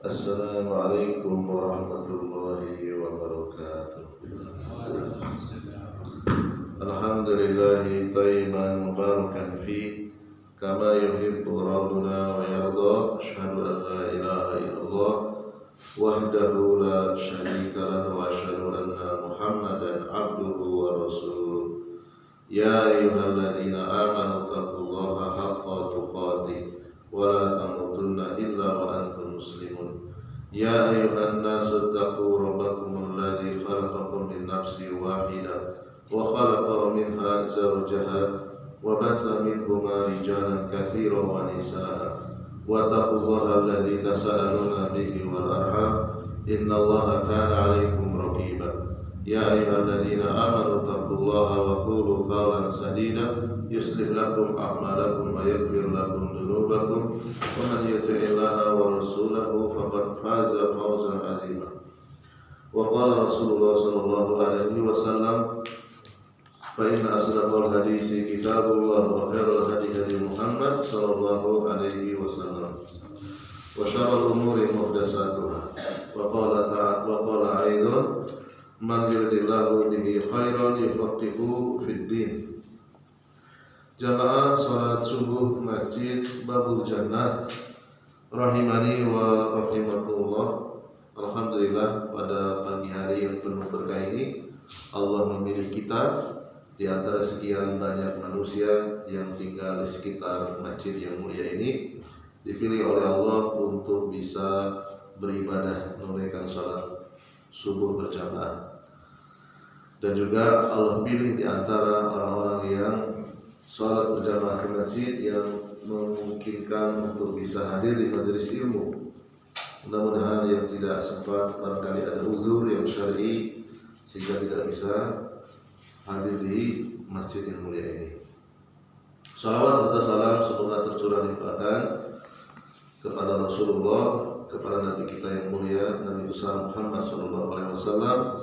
Assalamualaikum warahmatullahi wabarakatuh. Alhamdulillahi tayyiban mubarakan fi kama yuhibbu rabbuna wa yarda. Asyhadu an la ilaha illallah wahdahu la syarika lahu wa asyhadu anna Muhammadan abduhu wa rasuluh. Ya ayyuhalladzina amanu taqullaha haqqa tuqatih wa la tamutunna illa wa antum muslimun. Ya ayyuhan nasu taqu rabbakumul ladzi khalaqakum min nafsin wahidah wa khalaqa minha zawjaha wa batha minhuma rijalan katsiran wa nisaa'a wa taqullaha alladzi tasaaluna bihi wal arham innallaha kana 'alaikum raqiba. Ya ayyuhalladzina amanu taqullaha wa qulu qawlan sadida yuslih lakum a'malakum wa yaghfir lakum dhunubakum wa man yuti'illaha wa rasulahu faqad faza fawzan 'azima. Wa qala Rasulullah sallallahu alaihi wasallam, fa inna asdaqal hadisi kitabullah wa khairal hadi hadi Muhammad sallallahu alaihi wasallam wa syarrul umuri muhdatsatuha wa qala aidan man yuridillahu bihi khairan yufaqihuhu fid din. Jamaah salat subuh Masjid Babul Jannah rahimani wa rahimakumullah. Alhamdulillah, pada pagi hari yang penuh berkah ini Allah memilih kita di antara sekian banyak manusia yang tinggal di sekitar masjid yang mulia ini, dipilih oleh Allah untuk bisa beribadah menunaikan salat subuh berjamaah. Dan juga Allah pilih di antara orang-orang yang salat berjamaah ke masjid yang memungkinkan untuk bisa hadir di majelis ilmu. Mudah-mudahan yang tidak sempat, barangkali ada uzur yang syar'i sehingga tidak bisa hadir di masjid yang mulia ini. Salawat serta salam semoga tercurah limpahkan kepada Rasulullah, kepada Nabi kita yang mulia, Nabi besar Muhammad SAW,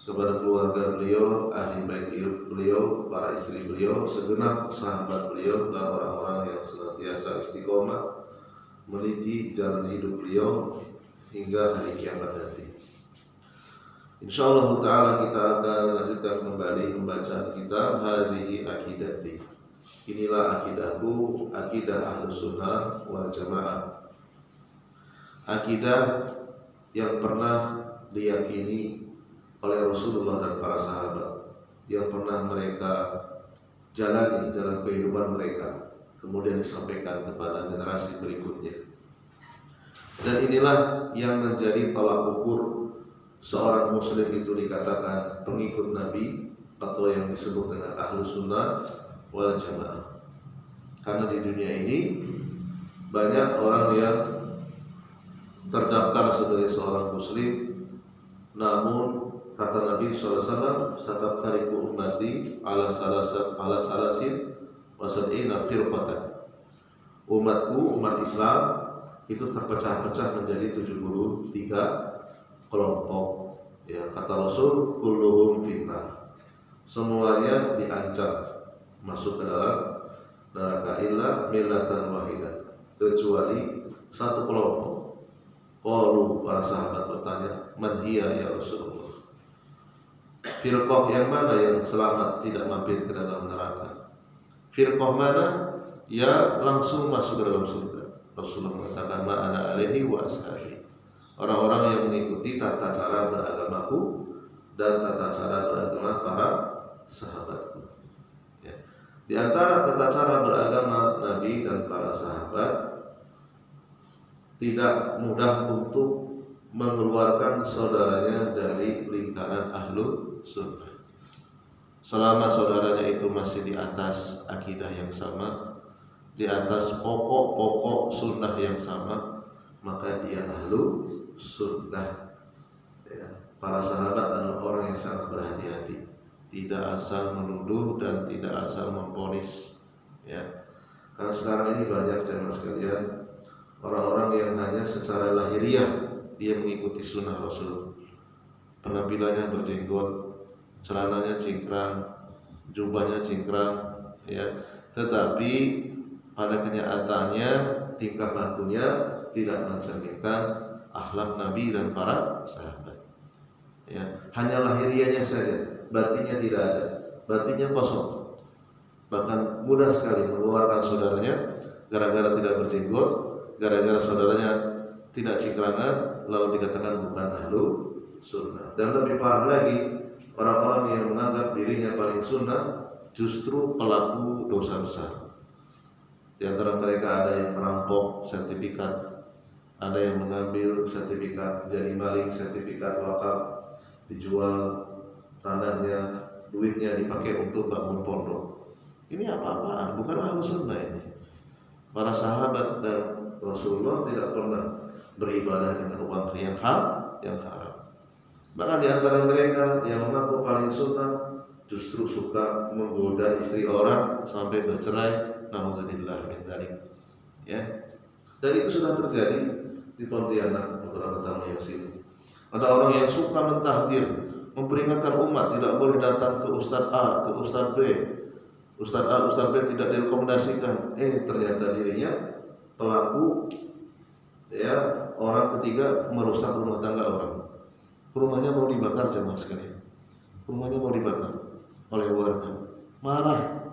kepada keluarga beliau, ahli bait beliau, para istri beliau, segenap sahabat beliau, dan orang-orang yang senantiasa istiqomah meniti jalan hidup beliau hingga hari kiamat nanti. Insyaallah ta'ala kita akan lanjutkan kembali pembacaan kitab Hadhihi Aqidati. Inilah akidahku, akidah Ahlus Sunnah wal Jamaah. Akidah yang pernah diyakini oleh Rasulullah dan para sahabat, yang pernah mereka jalani dalam kehidupan mereka, kemudian disampaikan kepada generasi berikutnya. Dan inilah yang menjadi tolak ukur seorang muslim itu dikatakan pengikut Nabi atau yang disebut dengan Ahlus Sunnah wal Jamaah. Karena di dunia ini banyak orang yang terdaftar sebagai seorang muslim, namun kata Nabi SAW, "Satabtariku ummati ala salasin wa sab'ina firqatan." Umatku, umat Islam itu terpecah-pecah menjadi 73 kelompok. Ya, kata Rasul, kulluhum finnar. Semuanya diancam masuk ke dalam neraka illa millatan wahidah, kecuali satu kelompok. Qalu, para sahabat bertanya, "Man hiya ya Rasulullah?" Firqah yang mana yang selamat tidak mampir ke dalam neraka? Firqah mana ya langsung masuk ke dalam surga? Rasulullah mengatakan, "Ma'ana alaihi wa ashabi." Orang-orang yang mengikuti tata cara beragamaku dan tata cara beragama para sahabatku. Ya. Di antara tata cara beragama Nabi dan para sahabat, tidak mudah untuk mengeluarkan saudaranya dari lingkaran Ahlus Sunnah. Selama saudaranya itu masih di atas akidah yang sama, di atas pokok-pokok sunnah yang sama, maka dia Ahlus Sunnah. Ya. Para sahabat adalah orang yang sangat berhati-hati, tidak asal menuduh dan tidak asal memponis. Ya. Karena sekarang ini banyak jemaah sekalian, orang-orang yang hanya secara lahiriah dia mengikuti sunnah Rasul, penampilannya berjenggot, celananya cingkrang, jubahnya cingkrang, ya. Tetapi pada kenyataannya tingkah lakunya tidak mencerminkan akhlak Nabi dan para sahabat. Ya, hanya lahiriahnya saja, batinnya tidak ada, batinnya kosong. Bahkan mudah sekali mengeluarkan saudaranya gara-gara tidak berjenggot, gara-gara saudaranya tidak cingkrangan, lalu dikatakan bukan ahlu sunnah. Dan lebih parah lagi, orang-orang yang menganggap dirinya paling sunnah justru pelaku dosa besar. Di antara mereka ada yang merampok sertifikat, ada yang mengambil sertifikat jadi maling, sertifikat wakaf, dijual tanahnya, duitnya dipakai untuk bangun pondok. Ini apa-apaan, bukan ahlu sunnah ini. Para sahabat dan Rasulullah tidak pernah beribadah dengan uang yang haram. Bahkan di antara mereka yang mengaku paling sunnah justru suka menggoda istri orang sampai bercerai. Naudzubillah min dzalik. Ya. Dan itu sudah terjadi di Pontianak beberapa tahun yang silam. Ada orang yang suka mentahdir, memperingatkan umat tidak boleh datang ke Ustadz A, ke Ustadz B. Ustadz A, Ustadz B tidak direkomendasikan. Ternyata dirinya pelaku, ya, orang ketiga merusak rumah tangga orang. Rumahnya mau dibakar jemaah sekalian. Rumahnya mau dibakar oleh warga. Marah.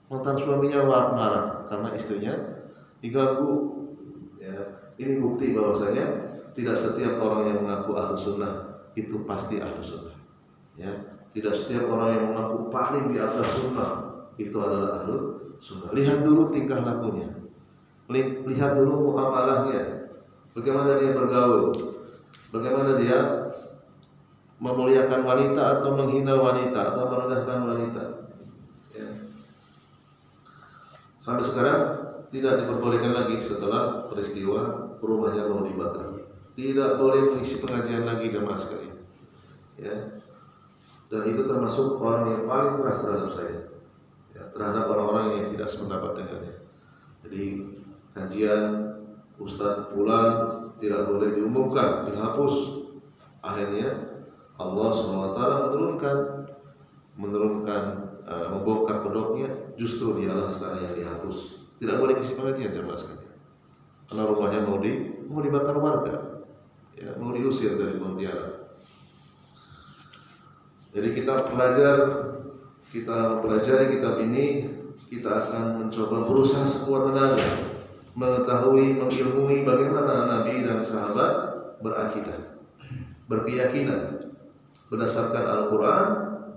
Mantan suaminya marah karena istrinya diganggu. Ya, ini bukti bahwasanya tidak setiap orang yang mengaku ahlu sunnah itu pasti ahlu sunnah. Ya, tidak setiap orang yang mengaku paling di atas sunnah itu adalah ahlu sunnah. Lihat dulu tingkah lakunya, lihat dulu muamalahnya, bagaimana dia bergaul, bagaimana dia memuliakan wanita atau menghina wanita atau merendahkan wanita. Ya. Sampai sekarang tidak diperbolehkan lagi setelah peristiwa rumahnya mau dibakar. Tidak boleh mengisi pengajian lagi jemaah sekalian. Ya. Dan itu termasuk orang yang paling keras terhadap saya. Ya, terhadap orang-orang yang tidak sependapat dengannya. Jadi kajian Ustadz Fulan tidak boleh diumumkan, dihapus. Akhirnya Allah SWT menurunkan membongkar kedoknya, justru dialah sekarang yang dihapus. Tidak boleh ngisi pengajian jemaah sekalian. Karena rumahnya mau dibakar warga. Ya, mau diusir dari Pontianak. Jadi kita mempelajari kitab ini, kita akan mencoba berusaha sekuat tenaga mengetahui, mengilmui bagaimana Nabi dan sahabat berakidah, berkeyakinan berdasarkan Al-Quran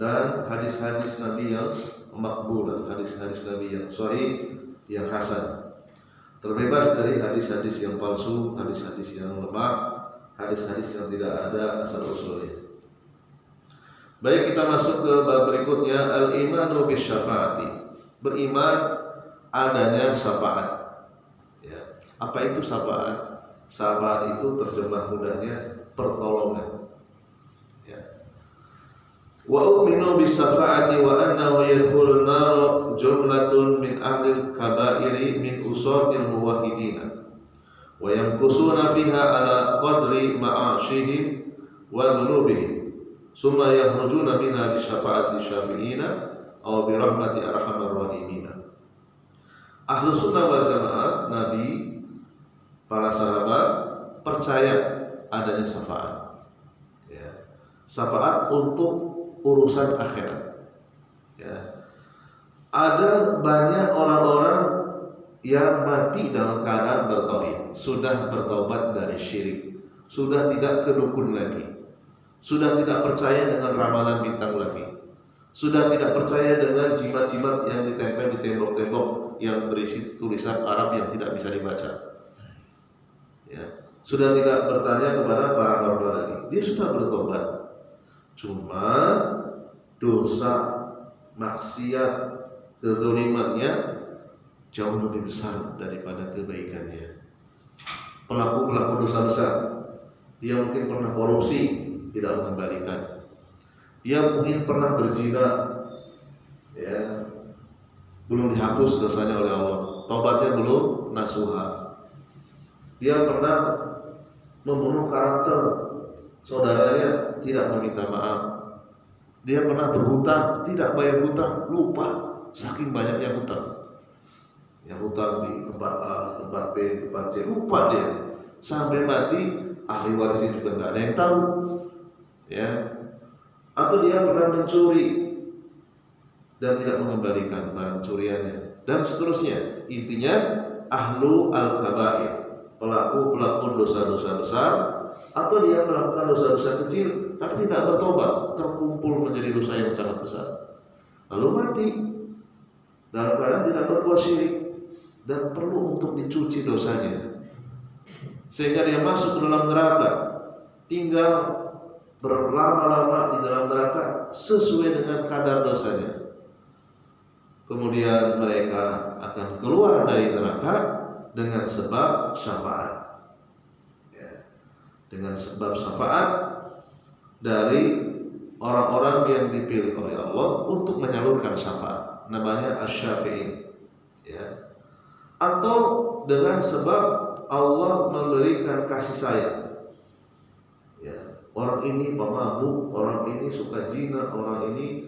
dan hadis-hadis Nabi yang makbulah, hadis-hadis Nabi yang sahih, yang hasan, terbebas dari hadis-hadis yang palsu, hadis-hadis yang lemah, hadis-hadis yang tidak ada asal usulnya. Baik, kita masuk ke bab berikutnya, al-imanu bisyafa'ati. Beriman adanya syafaat. Ya. Apa itu syafaat? Syafaat itu terjemah mudahnya pertolongan. Ya. Wa u'minu bisyafa'ati wa annahu yadkhulun nar jumlatun min ahlil kaba'iri min usatil muwahhidina wa yanqusuna fiha ala qadri ma'ashihim wa dhunubihim summa yakhrujuna minha bi syafaati syafi'ina aw bi rahmati arhamar rahimina. Ahlu sunnah wal jamaah, Nabi, para sahabat percaya adanya syafaat. Ya. Syafaat untuk urusan akhirat. Ya. Ada banyak orang-orang yang mati dalam keadaan bertauhid, sudah bertobat dari syirik, sudah tidak ke dukun lagi, sudah tidak percaya dengan ramalan bintang lagi, sudah tidak percaya dengan jimat-jimat yang ditempel di tembok-tembok yang berisi tulisan Arab yang tidak bisa dibaca. Ya. Sudah tidak bertanya kepada paranormal lagi, dia sudah bertobat. Cuma dosa, maksiat, kezalimannya jauh lebih besar daripada kebaikannya. Pelaku-pelaku dosa besar, dia mungkin pernah korupsi, tidak mengembalikan. Dia mungkin pernah berzina, ya, belum dihapus dosanya oleh Allah, tobatnya belum nasuha. Dia pernah membunuh karakter saudaranya, tidak meminta maaf. Dia pernah berhutang, tidak bayar hutang, lupa, saking banyaknya hutang. Yang hutang di tempat A, di tempat B, di tempat C, lupa dia. sampai mati ahli warisnya juga nggak ada yang tahu, ya. Atau dia pernah mencuri dan tidak mengembalikan barang curiannya dan seterusnya. Intinya ahlu al-kabair, pelaku dosa-dosa besar, atau dia melakukan dosa-dosa kecil tapi tidak bertobat, terkumpul menjadi dosa yang sangat besar, lalu mati dalam keadaan tidak berbuat syirik dan perlu untuk dicuci dosanya sehingga dia masuk ke dalam neraka, tinggal berlama-lama di dalam neraka sesuai dengan kadar dosanya. Kemudian mereka akan keluar dari neraka dengan sebab syafaat, ya. Dengan sebab syafaat dari orang-orang yang dipilih oleh Allah untuk menyalurkan syafaat, namanya asy-syafi'in, ya. Atau dengan sebab Allah memberikan kasih sayang, ya. Orang ini pemabuk, orang ini suka zina, orang ini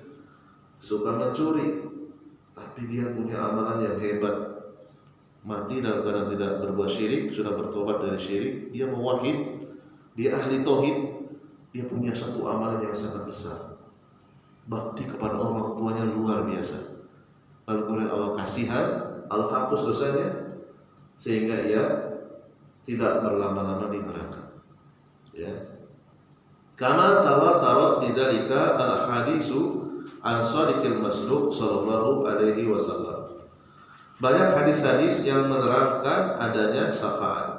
suka mencuri, tapi dia punya amalan yang hebat, mati dalam keadaan tidak berbuat syirik, sudah bertobat dari syirik, dia muwahhid, dia ahli tauhid, dia punya satu amalan yang sangat besar, bakti kepada orang tuanya luar biasa. Lalu kemudian Allah kasihan, Allah hapus dosanya sehingga ia tidak berlama-lama di neraka, ya. Kama tawatarot bidzalika al-hadisu an shadiqil masduq sallallahu alaihi wasallam. Banyak hadis-hadis yang menerangkan adanya syafaat.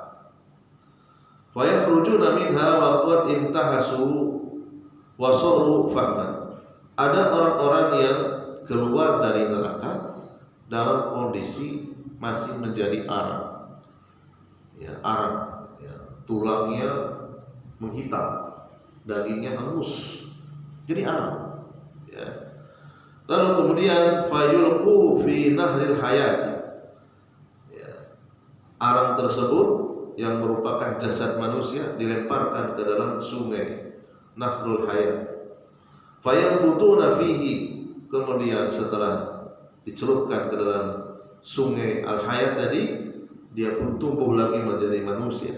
Wa yakhrujuna minha wa qad intahasu wa saru fahman. Ada orang-orang yang keluar dari neraka dalam kondisi masih menjadi arang. Ya, arang, ya, tulangnya menghitam, dagingnya hangus, jadi arang, ya. Lalu kemudian fayulqu fi nahril hayati, ya. Arang tersebut yang merupakan jasad manusia dilemparkan ke dalam sungai Nahrul Hayat. Fayambutuna fihi, kemudian setelah dicelupkan ke dalam sungai Al-Hayat tadi, dia pun tumbuh lagi menjadi manusia,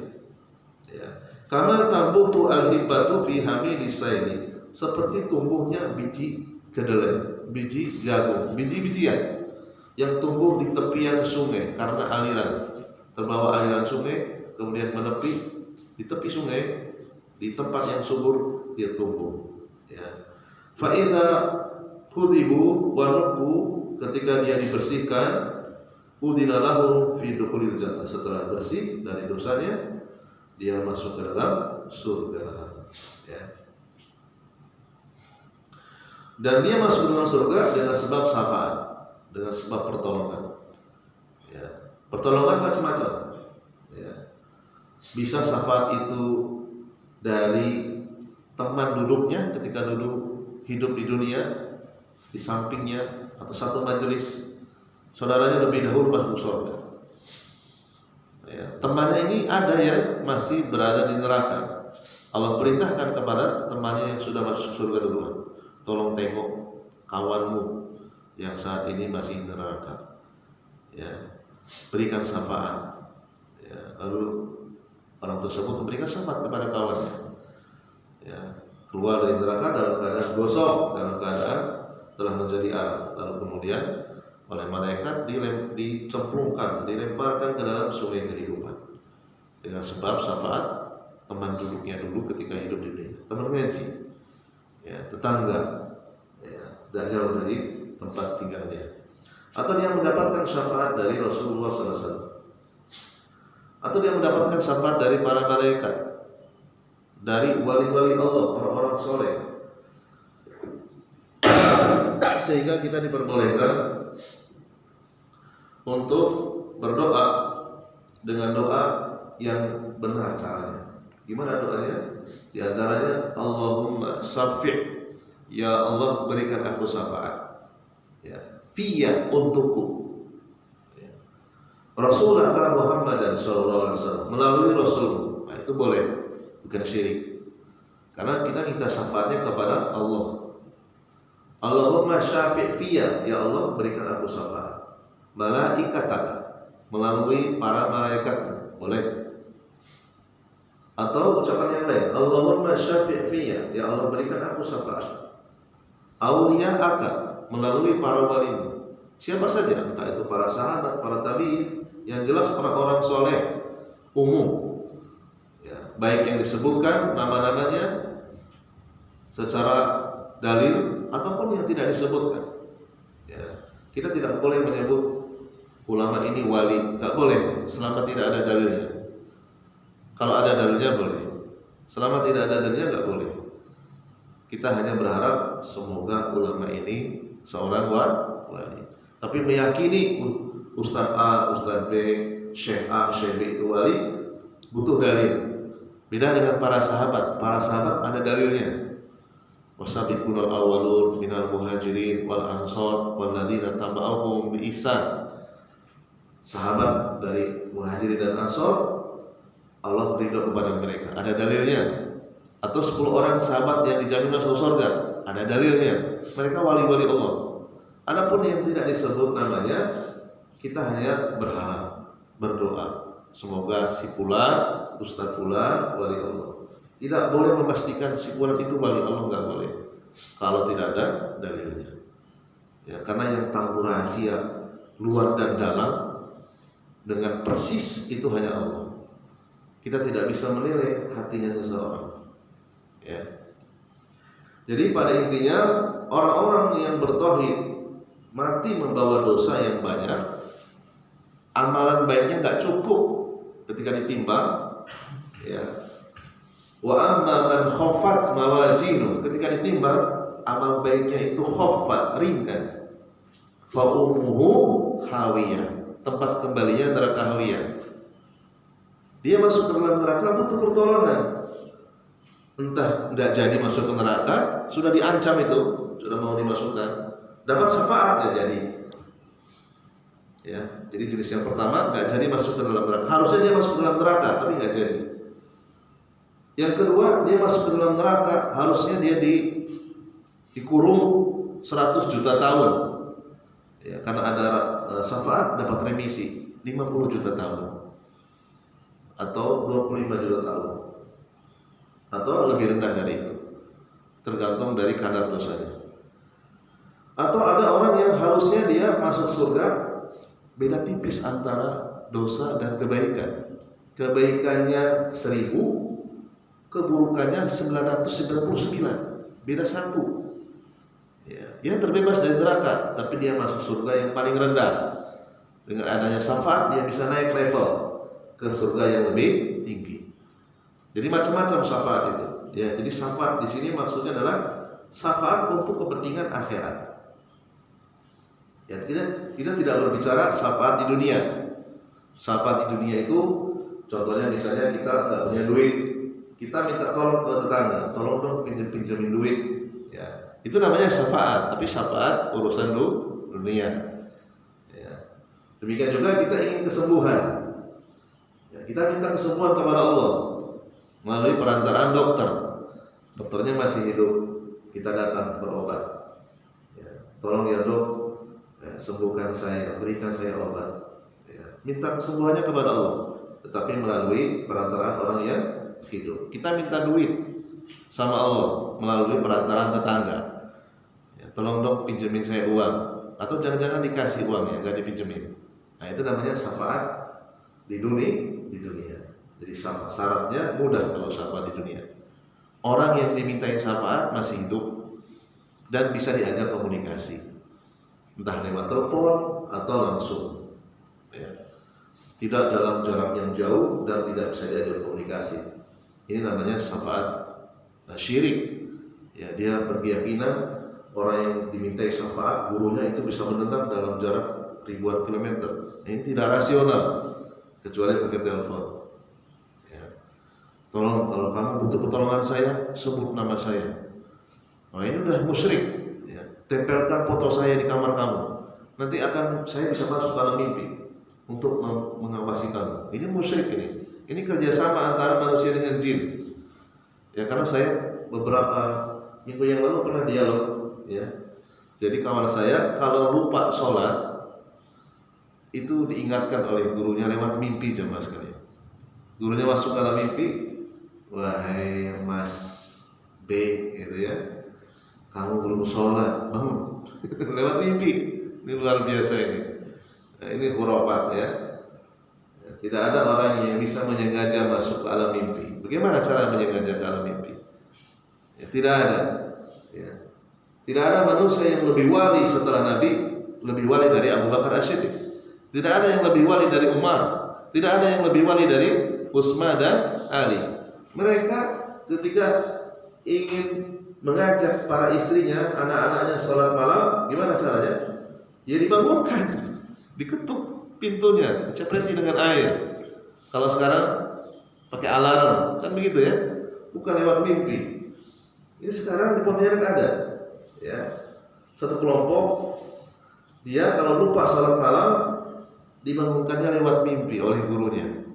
ya. Kama tambutu al-hibbatu fi hamili sayri, seperti tumbuhnya biji kedelai, biji jagung, biji-bijian yang tumbuh di tepian sungai karena aliran, terbawa aliran sungai, kemudian menepi di tepi sungai, di tempat yang subur dia tumbuh, ya. Fa idza khudibu wa nuqu, ketika dia dibersihkan, udina lahu fi dukhulil jannah, setelah bersih dari dosanya dia masuk ke dalam surga, ya. Dan dia masuk ke dalam surga dengan sebab syafaat, dengan sebab pertolongan, ya. Pertolongan macam-macam, ya. Bisa syafaat itu dari teman duduknya ketika duduk hidup di dunia, di sampingnya, atau satu majelis saudaranya lebih dahulu masuk surga, ya. Temannya ini ada yang masih berada di neraka, Allah perintahkan kepada temannya yang sudah masuk surga duluan, tolong tengok kawanmu yang saat ini masih di neraka, ya. Berikan syafaat, ya. Lalu orang tersebut memberikan syafaat kepada kawannya, ya. Keluar dari neraka dalam keadaan gosong, dalam keadaan telah menjadi arang, lalu kemudian oleh malaikat dicemplungkan, dilemparkan ke dalam sungai kehidupan dengan sebab syafaat teman duduknya dulu ketika hidup di dunia, teman ngaji, ya, tetangga, ya, tidak jauh dari tempat tinggalnya, atau dia mendapatkan syafaat dari Rasulullah SAW, atau dia mendapatkan syafaat dari para malaikat, dari wali-wali Allah, orang-orang soleh, sehingga kita diperbolehkan untuk berdoa dengan doa yang benar caranya. Gimana doanya? Di antaranya Allahumma syafi', ya Allah berikan aku syafaat, ya, fiyya, untukku, ya. Rasulullah Muhammad sallallahu alaihi wasallam, melalui Rasulmu. Nah, itu boleh, bukan syirik, karena kita minta syafaatnya kepada Allah. Allahumma syafi' fiyya, ya Allah berikan aku syafaat. Malaikataka, melalui para malaikat, boleh. Atau ucapan yang lain, Allahumma syafi' fiyya, ya Allah berikan aku syafaat. Auliya'aka, melalui para walimu. Siapa saja, entah itu para sahabat, para tabi'in, yang jelas orang-orang soleh umum. Ya, baik yang disebutkan nama-namanya secara dalil ataupun yang tidak disebutkan. Ya, kita tidak boleh menyebut ulama ini wali, nggak boleh selama tidak ada dalilnya. Kalau ada dalilnya boleh, selama tidak ada dalilnya nggak boleh. Kita hanya berharap semoga ulama ini seorang wali. Tapi meyakini Ustaz A, Ustaz B, Syekh A, Syekh B itu wali butuh dalil. Beda dengan para sahabat. Para sahabat ada dalilnya. Wasabiqunal awwalun minal muhajirin wal ansor wal ladzina tabauhum bi ihsan. Sahabat dari muhajirin dan ansor Allah ridho kepada mereka, ada dalilnya. Atau 10 orang sahabat yang dijamin masuk surga, ada dalilnya. Mereka wali-wali Allah. Adapun yang tidak disebut namanya, kita hanya berharap, berdoa, semoga si fulan, Ustaz fulan wali Allah. Tidak boleh memastikan si fulan itu wali Allah, enggak boleh kalau tidak ada dalilnya. Ya, karena yang tahu rahasia luar dan dalam dengan persis itu hanya Allah. Kita tidak bisa menilai hatinya seseorang. Ya. Jadi pada intinya orang-orang yang bertauhid mati membawa dosa yang banyak, amalan baiknya nggak cukup ketika ditimbang. Ya. Wa amma man khaffat mawazinu, ketika ditimbang amal baiknya itu khaffat, ringan. Fa ummuhu hawiyah, tempat kembalinya neraka hawiyah. Dia masuk ke dalam neraka butuh pertolongan. Entah tidak jadi masuk ke neraka, sudah diancam itu, sudah mau dimasukkan. Dapat syafaat nggak jadi. Ya, jadi jenis yang pertama nggak jadi masuk ke dalam neraka. Harusnya dia masuk ke dalam neraka, tapi nggak jadi. Yang kedua, dia masuk ke dalam neraka, harusnya dia dikurung 100 juta tahun. Ya, karena ada syafaat dapat remisi 50 juta tahun. Atau 25 juta tahun, atau lebih rendah dari itu, tergantung dari kadar dosanya. Atau ada orang yang harusnya dia masuk surga, beda tipis antara dosa dan kebaikan. Kebaikannya 1000, keburukannya 999, beda 1. Ya, dia terbebas dari neraka, tapi dia masuk surga yang paling rendah. Dengan adanya syafaat dia bisa naik level ke surga yang lebih tinggi. Jadi macam-macam syafaat itu. Ya, jadi syafaat di sini maksudnya adalah syafaat untuk kepentingan akhirat. Ya, kita tidak berbicara syafaat di dunia. Syafaat di dunia itu contohnya misalnya kita nggak punya duit, kita minta tolong ke tetangga, tolong dong pinjemin duit. Ya, itu namanya syafaat. Tapi syafaat urusan dunia. Ya. Demikian juga kita ingin kesembuhan. Kita minta kesembuhan kepada Allah melalui perantaraan dokter. Dokternya masih hidup, kita datang berobat. Ya, tolong ya dok, ya, sembuhkan saya, berikan saya obat. Ya, minta kesembuhannya kepada Allah, tetapi melalui perantaraan orang yang hidup. Kita minta duit sama Allah melalui perantaraan tetangga. Ya, tolong dok pinjemin saya uang, atau jangan-jangan dikasih uang ya, nggak dipinjemin. Nah itu namanya syafaat di dunia. Jadi syaratnya mudah kalau syafaat di dunia. Orang yang dimintai syafaat masih hidup dan bisa diajak komunikasi, entah lewat telepon atau langsung. Ya. Tidak dalam jarak yang jauh dan tidak bisa diajak komunikasi. Ini namanya syafaat syirik. Ya, dia berkeyakinan orang yang dimintai syafaat gurunya itu bisa mendengar dalam jarak ribuan kilometer. Ini tidak rasional. Kecuali pakai telepon. Ya. Tolong kalau kamu butuh pertolongan saya, sebut nama saya. Nah ini udah musyrik. Ya. Tempelkan foto saya di kamar kamu. Nanti saya bisa masuk ke dalam mimpi untuk mengawasi kamu. Ini musyrik ini. Ini kerjasama antara manusia dengan jin. Ya karena saya beberapa minggu yang lalu pernah dialog. Ya. Jadi kawan saya kalau lupa sholat itu diingatkan oleh gurunya lewat mimpi jemaah sekalian. Gurunya masuk ke dalam mimpi, wahai Mas B gitu ya, kamu belum sholat, bangun. Lewat mimpi. Ini luar biasa ini. Nah, ini khurafat ya. Tidak ada orang yang bisa menyengaja masuk ke alam mimpi. Bagaimana cara menyengaja ke alam mimpi? Ya, tidak ada. Ya. Tidak ada manusia yang lebih wali setelah Nabi, lebih wali dari Abu Bakar As-Siddiq. Tidak ada yang lebih wali dari Umar. Tidak ada yang lebih wali dari Utsman dan Ali. Mereka ketika ingin mengajak para istrinya, anak-anaknya sholat malam, gimana caranya? Ya dibangunkan, diketuk pintunya, dicepreti dengan air. Kalau sekarang pakai alarm, kan begitu ya? Bukan lewat mimpi. Ini sekarang di Pontianak ada, ya, satu kelompok dia kalau lupa sholat malam dibangunkannya lewat mimpi oleh gurunya,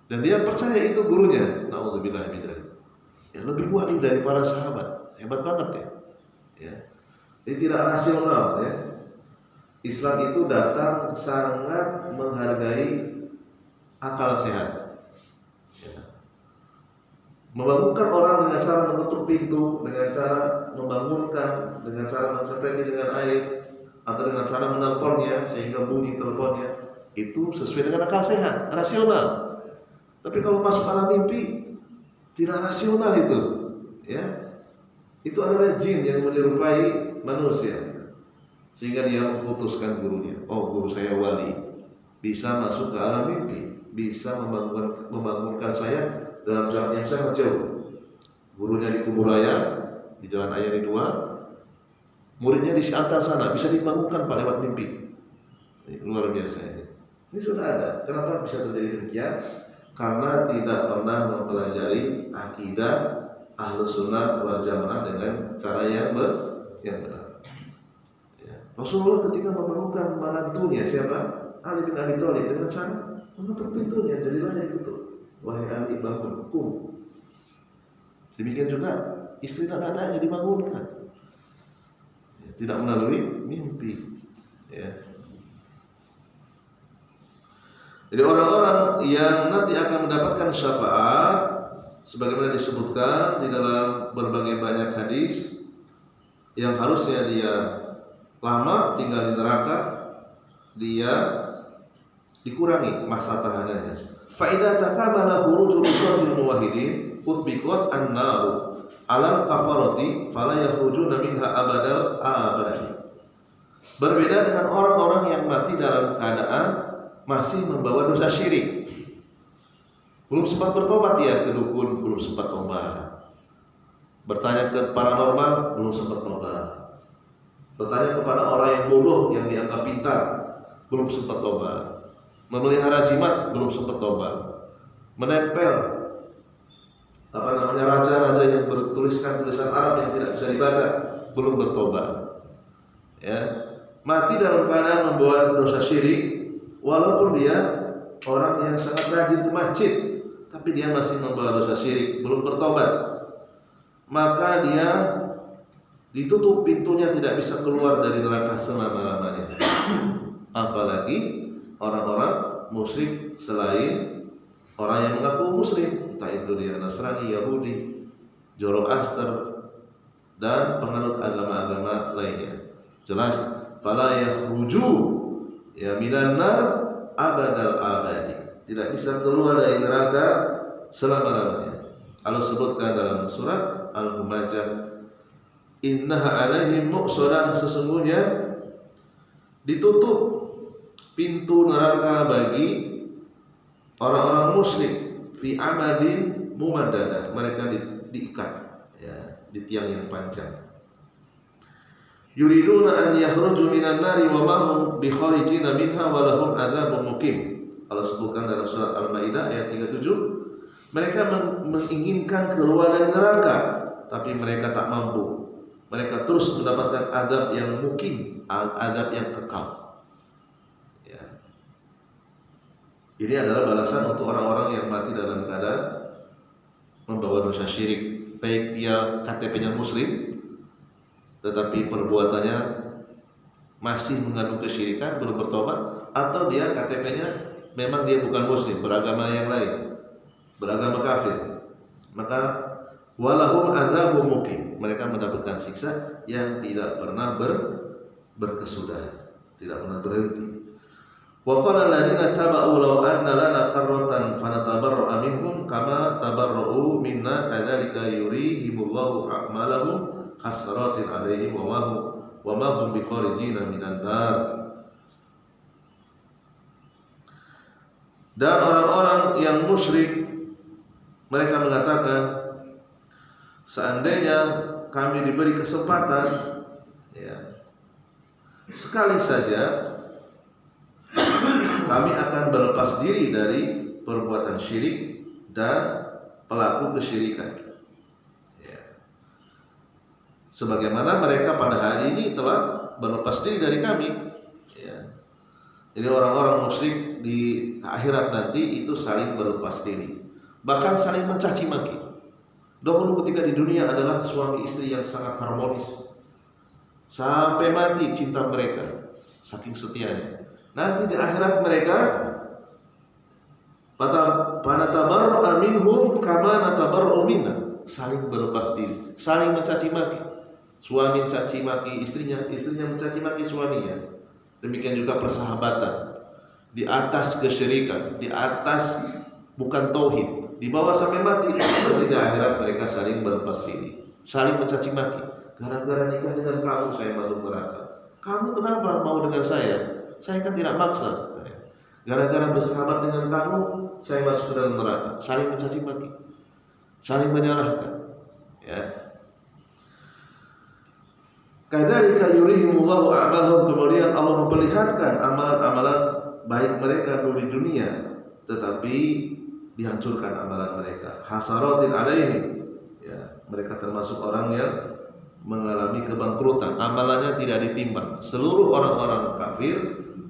dan dia percaya itu gurunya. Nauzubillah min dzalik. Ya, lebih wali dari para sahabat, hebat banget ya. Ya. Ini tidak rasional ya. Islam itu datang sangat menghargai akal sehat. Ya. Membangunkan orang dengan cara menutup pintu, dengan cara membangunkan, dengan cara mencepreti dengan air, atau dengan cara menelponnya sehingga bunyi teleponnya, itu sesuai dengan akal sehat, rasional. Tapi kalau masuk alam mimpi, tidak rasional itu, ya. Itu adalah jin yang menyerupai manusia, sehingga dia memutuskan gurunya. Oh, guru saya wali, bisa masuk ke alam mimpi, bisa membangunkan saya dalam jarak yang sangat jauh. Gurunya di kubur raya, di Jalan Ayani 2, muridnya di Siantar sana, bisa dibangunkan Pak lewat mimpi. Ini luar biasa ini. Ini sudah ada. Kenapa bisa terjadi demikian? Karena tidak pernah mempelajari akidah Ahlus Sunnah wal Jamaah dengan cara yang benar. Ya. Rasulullah ketika membangunkan menantunya siapa? Ali bin Abi Thalib dengan cara menutup pintunya, jendela ditutup. Wahai Ali, bangun, kum. Demikian juga istri dan anaknya dibangunkan. Ya, tidak melalui mimpi. Ya. Jadi orang-orang yang nanti akan mendapatkan syafaat sebagaimana disebutkan di dalam berbagai banyak hadis, yang harusnya dia lama tinggal di neraka, dia dikurangi masa tahanannya. Fa idza taqabala khurujul usatil muwahhidin utbiqat an-naru 'alal kafarati fala yakhrujuna minha abadal abadi. Berbeda dengan orang-orang yang mati dalam keadaan masih membawa dosa syirik. Belum sempat bertobat dia ke dukun, belum sempat tobat. Bertanya ke paranormal, belum sempat tobat. Bertanya kepada orang yang bodoh yang dianggap pintar, belum sempat tobat. Memelihara jimat, belum sempat tobat. Menempel raja-raja yang bertuliskan tulisan Arab yang tidak bisa dibaca, belum bertobat. Ya, mati dalam keadaan membawa dosa syirik. Walaupun dia orang yang sangat rajin ke masjid, tapi dia masih membawa dosa syirik, belum bertobat, maka dia ditutup pintunya, tidak bisa keluar dari neraka selama-lamanya. Apalagi orang-orang musyrik selain orang yang mengaku muslim, entah itu dia Nasrani, Yahudi, Zoroaster, dan penganut agama-agama lainnya. Jelas, fala yakhruju ya minan nar abadal abadi, tidak bisa keluar dari neraka selama-lamanya. Allah sebutkan dalam surat Al-Humajah, innaha alaihim muqsadah, sesungguhnya ditutup pintu neraka bagi orang-orang musyrik fi amadin mumaddadah, mereka diikat ya, di tiang yang panjang. Yuriduna an yakhruju minan nari wa ma hum bi kharijina minha wa lahum adzabun muqim. Allah sebutkan dalam surat Al-Maidah ayat 37, mereka menginginkan keluar dari neraka, tapi mereka tak mampu. Mereka terus mendapatkan azab yang muqim, azab yang kekal. Ya. Ini adalah balasan untuk orang-orang yang mati dalam keadaan membawa dosa syirik, baik dia KTP-nya muslim tetapi perbuatannya masih mengandung kesyirikan, belum bertobat, atau dia KTP-nya memang dia bukan muslim, beragama yang lain, beragama kafir, maka walahum azabun muqim, mereka mendapatkan siksa yang tidak pernah berkesudahan, tidak pernah berhenti. Wa qala alladziina taba'u law anna lana karratan fanatabarra'a minhum kama tabarra'u minna kadzalika yurihimullahu a'malahum hasaratin 'alaihim wa ma hum bikharijina minan nar. Dan orang-orang yang musyrik mereka mengatakan, seandainya kami diberi kesempatan, ya, sekali saja kami akan berlepas diri dari perbuatan syirik dan pelaku kesyirikan, ya. Sebagaimana mereka pada hari ini telah berlepas diri dari kami, ya. Jadi orang-orang musyrik di akhirat nanti itu saling berlepas diri, bahkan saling mencaci maki. Dahulu ketika di dunia adalah suami istri yang sangat harmonis, sampai mati cinta mereka, saking setianya. Nanti di akhirat mereka panatabarra'a minhum kama natabarra'u minna, saling berlepas diri, saling mencaci maki. Suami mencaci maki istrinya, istrinya mencaci maki suaminya. Demikian juga persahabatan di atas kesyirikan, di atas bukan tauhid, di bawah sampai mati. Di akhirat mereka saling berlepas diri, saling mencaci maki. Gara-gara nikah dengan kamu saya masuk neraka. Kamu kenapa mau dengan saya? Saya kan tidak maksa. Gara-gara bersahabat dengan kamu, saya masuk ke dalam neraka. Saling mencaci maki, saling menyalahkan, ya. Kadzalika yurihimullahu a'malahum, kemudian Allah memperlihatkan amalan-amalan baik mereka dulu di dunia, tetapi dihancurkan amalan mereka. Hasaratin 'alaihim, ya, mereka termasuk orang yang mengalami kebangkrutan, amalannya tidak ditimbang. Seluruh orang-orang kafir,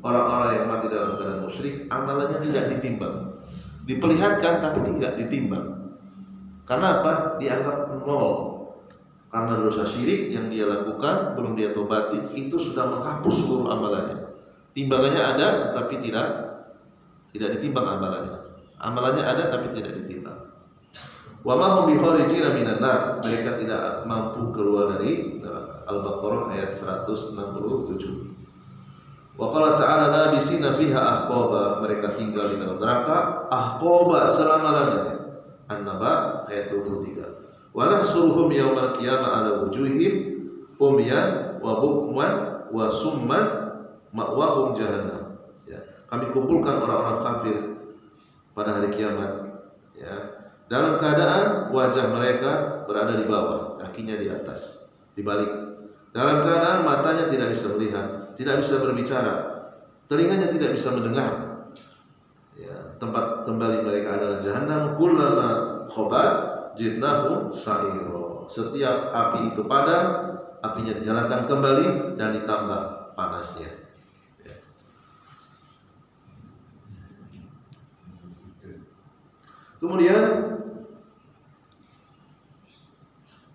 orang-orang yang mati dalam keadaan musyrik, amalannya tidak ditimbang. Diperlihatkan tapi tidak ditimbang. Karena apa? Dianggap nol. Karena dosa syirik yang dia lakukan belum dia tobati, itu sudah menghapus seluruh amalannya. Timbangannya ada tetapi tidak ditimbang amalannya. Amalannya ada tapi tidak ditimbang. Wa ma hum bikharijina minan nar, mereka tidak mampu keluar dari neraka. Al-Baqarah ayat 167. Wa qala ta'ala labisina fiha ahqaba, mereka tinggal di dalam neraka ahqaba selama-lamanya. An-Naba ayat 23. Wa nahsuruhum yaumal qiyamah ala wujuhihim umyan wa bukman wa summan ma'wahum jahannam. Ya, kami kumpulkan orang-orang kafir pada hari kiamat, ya, dalam keadaan wajah mereka berada di bawah, kakinya di atas, dibalik. Dalam keadaan matanya tidak bisa melihat, tidak bisa berbicara, telinganya tidak bisa mendengar. Ya, tempat kembali mereka adalah jahannam. Kullama khabat jidnahum sa'ira. Setiap api itu padam, apinya dinyalakan kembali dan ditambah panasnya. Ya. Kemudian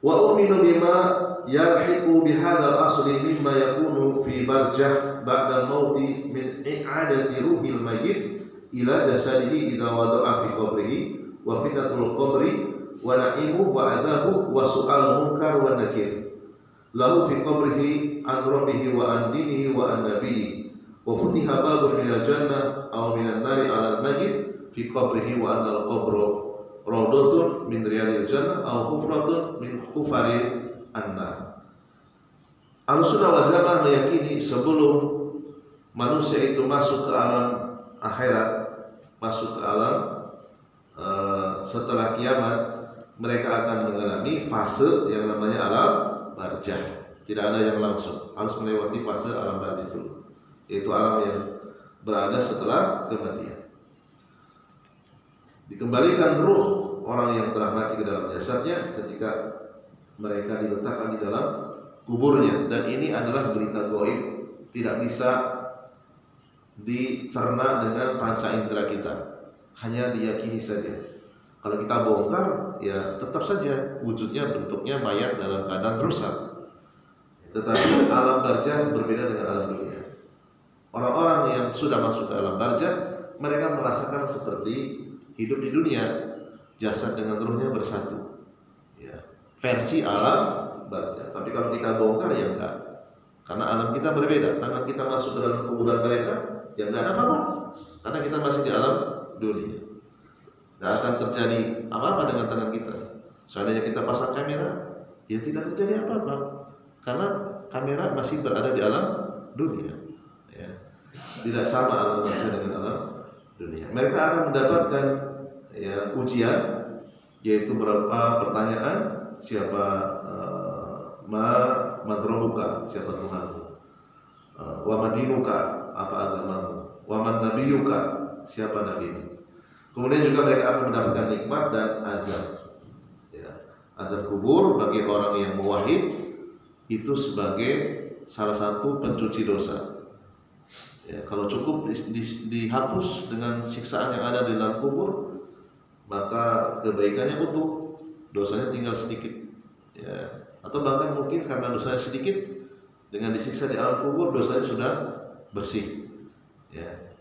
wa uminu bima yarhiqu bihadzal asli mimma yakunu fi barjah ba'da al-mauti min i'adati ruhil mayyit ila jasadihi idza wada'a fi qabrihi wa fitnatul qabri wa na'imuhu wa adzabuhu wa su'al munkar wa nakir lahu fi qabrihi an rabbihi wa an dinihi wa an nabiyyi wa futiha babun minal jannah aw minan nari 'alal mayyit fi qabrihi wa anal qabra rawdatun min riyadil jannah aw hufratun min hufaril annar. Ahlussunnah wal Jamaah meyakini sebelum manusia itu masuk ke alam akhirat, masuk ke alam setelah kiamat, mereka akan mengalami fase yang namanya alam barzah. Tidak ada yang langsung, harus melewati fase alam barzah dulu, yaitu alam yang berada setelah kematian. Dikembalikan ruh orang yang telah mati ke dalam jasadnya ketika mereka diletakkan di dalam kuburnya, dan ini adalah berita gaib, tidak bisa dicerna dengan panca indera kita, hanya diyakini saja. Kalau kita bongkar, ya tetap saja wujudnya, bentuknya mayat dalam keadaan rusak. Tetapi alam barzah berbeda dengan alam dunia. Orang-orang yang sudah masuk ke alam barzah, mereka merasakan seperti hidup di dunia, jasad dengan ruhnya bersatu. Ya, versi alam barzah. Tapi kalau kita bongkar ya enggak. Karena alam kita berbeda. Tangan kita masuk ke dalam kuburan mereka, ya enggak ada apa-apa. Karena kita masih di alam dunia. Enggak akan terjadi apa-apa dengan tangan kita. Seandainya kita pasang kamera, ya tidak terjadi apa-apa. Karena kamera masih berada di alam dunia. Ya. Tidak sama alam barzah dengan alam dunia. Mereka akan mendapatkan ya ujian, yaitu beberapa pertanyaan, siapa madrobuka, siapa Tuhanmu, wa madinuka, apa agamamu, wa man nabiyuka, siapa nabimu. Kemudian juga mereka akan mendapatkan nikmat dan azab. Ya. Azab kubur bagi orang yang muwahhid itu sebagai salah satu pencuci dosa. Ya, kalau cukup dihapus dengan siksaan yang ada di dalam kubur, maka kebaikannya utuh, dosanya tinggal sedikit. Ya. Atau bahkan mungkin karena dosanya sedikit, dengan disiksa di alam kubur dosanya sudah bersih. Ya.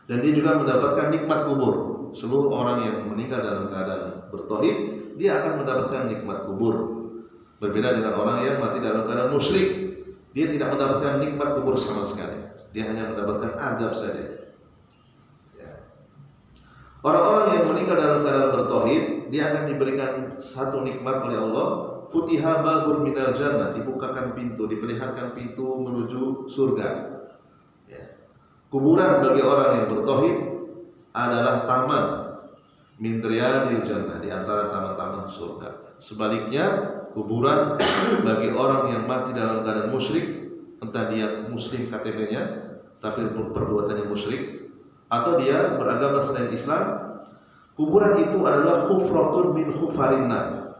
Dan dia juga mendapatkan nikmat kubur. Seluruh orang yang meninggal dalam keadaan bertauhid, dia akan mendapatkan nikmat kubur. Berbeda dengan orang yang mati dalam keadaan musyrik, dia tidak mendapatkan nikmat kubur sama sekali. Dia hanya mendapatkan azab saja. Ya. Orang-orang yang meninggal dalam keadaan bertauhid, dia akan diberikan satu nikmat oleh Allah. Futiha babun minal jannah, dibukakan pintu, diperlihatkan pintu menuju surga. Ya. Kuburan bagi orang yang bertauhid adalah taman min riyadil jannah, di antara taman-taman surga. Sebaliknya, kuburan bagi orang yang mati dalam keadaan musyrik, entah dia muslim KTP-nya tapi perbuatannya musyrik, atau dia beragama selain Islam, kuburan itu adalah khufratun min khufarinnar,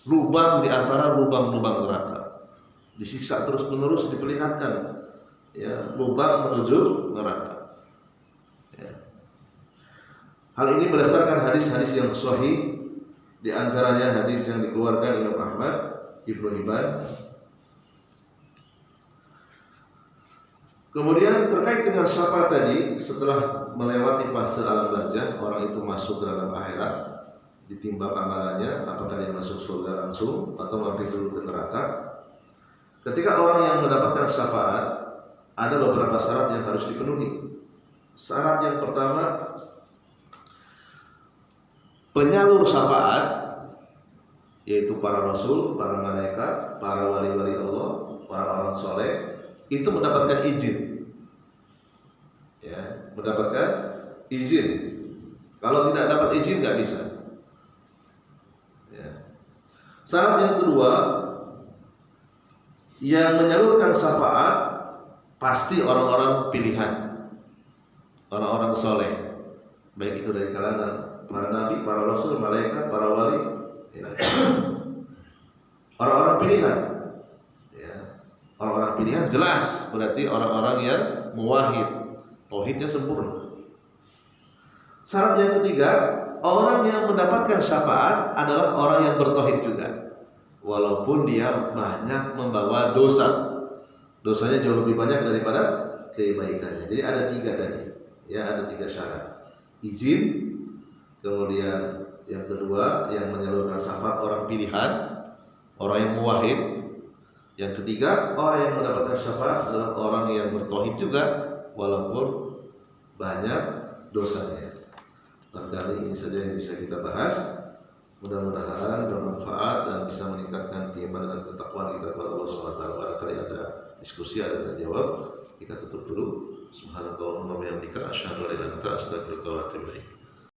lubang di antara lubang-lubang neraka. Disiksa terus-menerus, diperlihatkan ya, lubang menuju neraka. Ya. Hal ini berdasarkan hadis-hadis yang sahih, di antaranya hadis yang dikeluarkan Imam Ahmad, Ibnu Hibban. Kemudian terkait dengan syafaat tadi, setelah melewati fase alam barzah, orang itu masuk ke dalam akhirat, ditimbang amalannya, apakah dia masuk surga langsung atau mampir dulu ke neraka. Ketika orang yang mendapatkan syafaat, ada beberapa syarat yang harus dipenuhi. Syarat yang pertama, penyalur syafaat, yaitu para rasul, para malaikat, para wali-wali Allah, para orang soleh, itu mendapatkan izin. Ya, mendapatkan izin. Kalau tidak dapat izin nggak bisa. Syarat yang kedua, yang menyalurkan syafaat pasti orang-orang pilihan, orang-orang soleh, baik itu dari kalangan para nabi, para rasul, malaikat, para wali, ya. Orang-orang pilihan, ya. Orang-orang pilihan jelas berarti orang-orang yang muwahhid, tauhidnya sempurna. Syarat yang ketiga, orang yang mendapatkan syafaat adalah orang yang bertauhid juga, walaupun dia banyak membawa dosa. Dosanya jauh lebih banyak daripada kebaikannya. Jadi ada tiga tadi, ya, ada tiga syarat. Izin, kemudian yang kedua yang menyalurkan syafaat orang pilihan, orang yang muwahhid. Yang ketiga, orang yang mendapatkan syafaat adalah orang yang bertauhid juga, walaupun banyak dosanya. Barangkali ini saja yang bisa kita bahas. Mudah-mudahan bermanfaat dan bisa meningkatkan keimanan dan ketakwaan kita kepada Allah SWT. Barangkali ada diskusi, ada tanya jawab. Kita tutup dulu. Subhanallahumma wa bihamdika asyhadu an la ilaha illa anta astaghfiruka wa atubu ilaik.